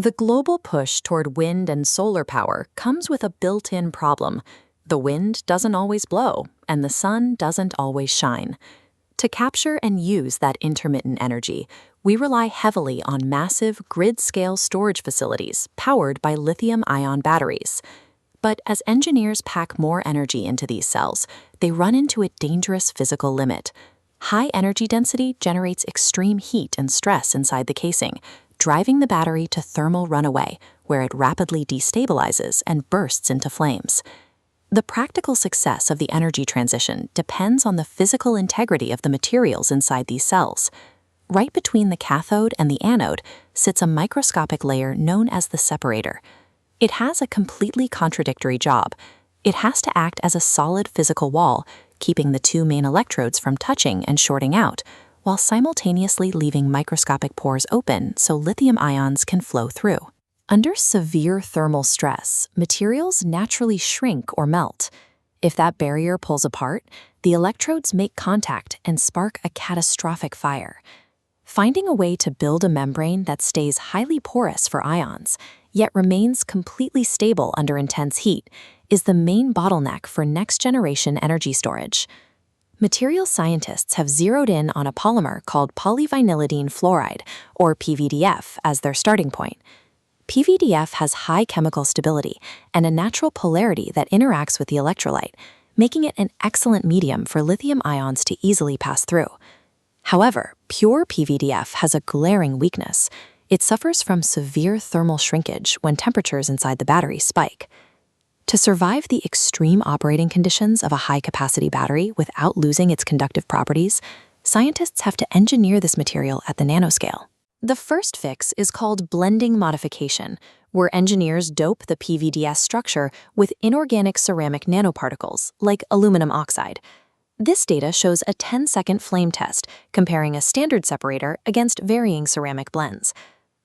The global push toward wind and solar power comes with a built-in problem. The wind doesn't always blow, and the sun doesn't always shine. To capture and use that intermittent energy, we rely heavily on massive grid-scale storage facilities powered by lithium-ion batteries. But as engineers pack more energy into these cells, they run into a dangerous physical limit. High energy density generates extreme heat and stress inside the casing, driving the battery to thermal runaway, where it rapidly destabilizes and bursts into flames. The practical success of the energy transition depends on the physical integrity of the materials inside these cells. Right between the cathode and the anode sits a microscopic layer known as the separator. It has a completely contradictory job. It has to act as a solid physical wall, keeping the two main electrodes from touching and shorting out, while simultaneously leaving microscopic pores open so lithium ions can flow through. Under severe thermal stress, materials naturally shrink or melt. If that barrier pulls apart, the electrodes make contact and spark a catastrophic fire. Finding a way to build a membrane that stays highly porous for ions, yet remains completely stable under intense heat, is the main bottleneck for next-generation energy storage. Material scientists have zeroed in on a polymer called polyvinylidene fluoride, or PVDF, as their starting point. PVDF has high chemical stability and a natural polarity that interacts with the electrolyte, making it an excellent medium for lithium ions to easily pass through. However, pure PVDF has a glaring weakness. It suffers from severe thermal shrinkage when temperatures inside the battery spike. To survive the extreme operating conditions of a high-capacity battery without losing its conductive properties, scientists have to engineer this material at the nanoscale. The first fix is called blending modification, where engineers dope the PVDF structure with inorganic ceramic nanoparticles, like aluminum oxide. This data shows a 10-second flame test comparing a standard separator against varying ceramic blends.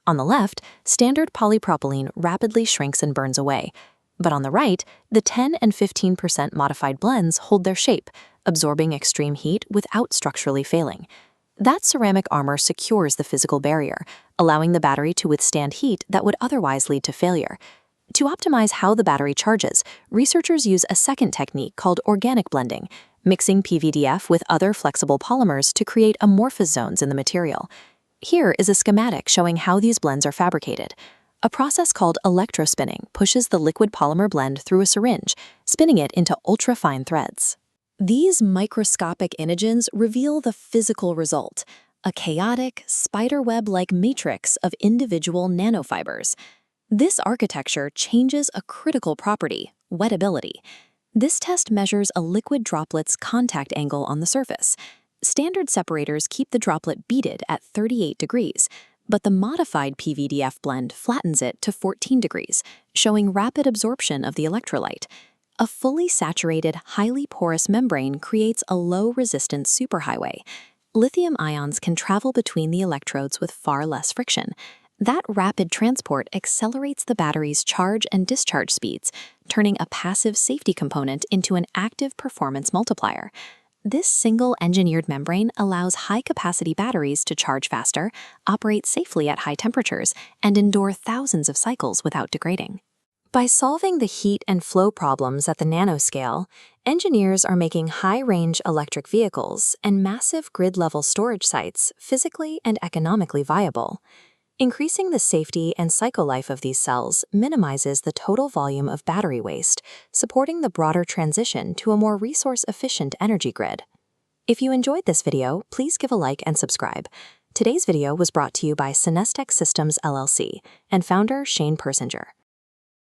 On the left, standard polypropylene rapidly shrinks and burns away. But on the right, the 10 and 15% modified blends hold their shape, absorbing extreme heat without structurally failing. That ceramic armor secures the physical barrier, allowing the battery to withstand heat that would otherwise lead to failure. To optimize how the battery charges, researchers use a second technique called organic blending, mixing PVDF with other flexible polymers to create amorphous zones in the material. Here is a schematic showing how these blends are fabricated. A process called electrospinning pushes the liquid polymer blend through a syringe, spinning it into ultra-fine threads. These microscopic images reveal the physical result, a chaotic, spiderweb-like matrix of individual nanofibers. This architecture changes a critical property, wettability. This test measures a liquid droplet's contact angle on the surface. Standard separators keep the droplet beaded at 38 degrees, but the modified PVDF blend flattens it to 14 degrees, showing rapid absorption of the electrolyte. A fully saturated, highly porous membrane creates a low-resistance superhighway. Lithium ions can travel between the electrodes with far less friction. That rapid transport accelerates the battery's charge and discharge speeds, turning a passive safety component into an active performance multiplier. This single engineered membrane allows high-capacity batteries to charge faster, operate safely at high temperatures, and endure thousands of cycles without degrading. By solving the heat and flow problems at the nanoscale, engineers are making high-range electric vehicles and massive grid-level storage sites physically and economically viable. Increasing the safety and cycle life of these cells minimizes the total volume of battery waste, supporting the broader transition to a more resource-efficient energy grid. If you enjoyed this video, please give a like and subscribe. Today's video was brought to you by Synestec Systems LLC and founder Shane Persinger.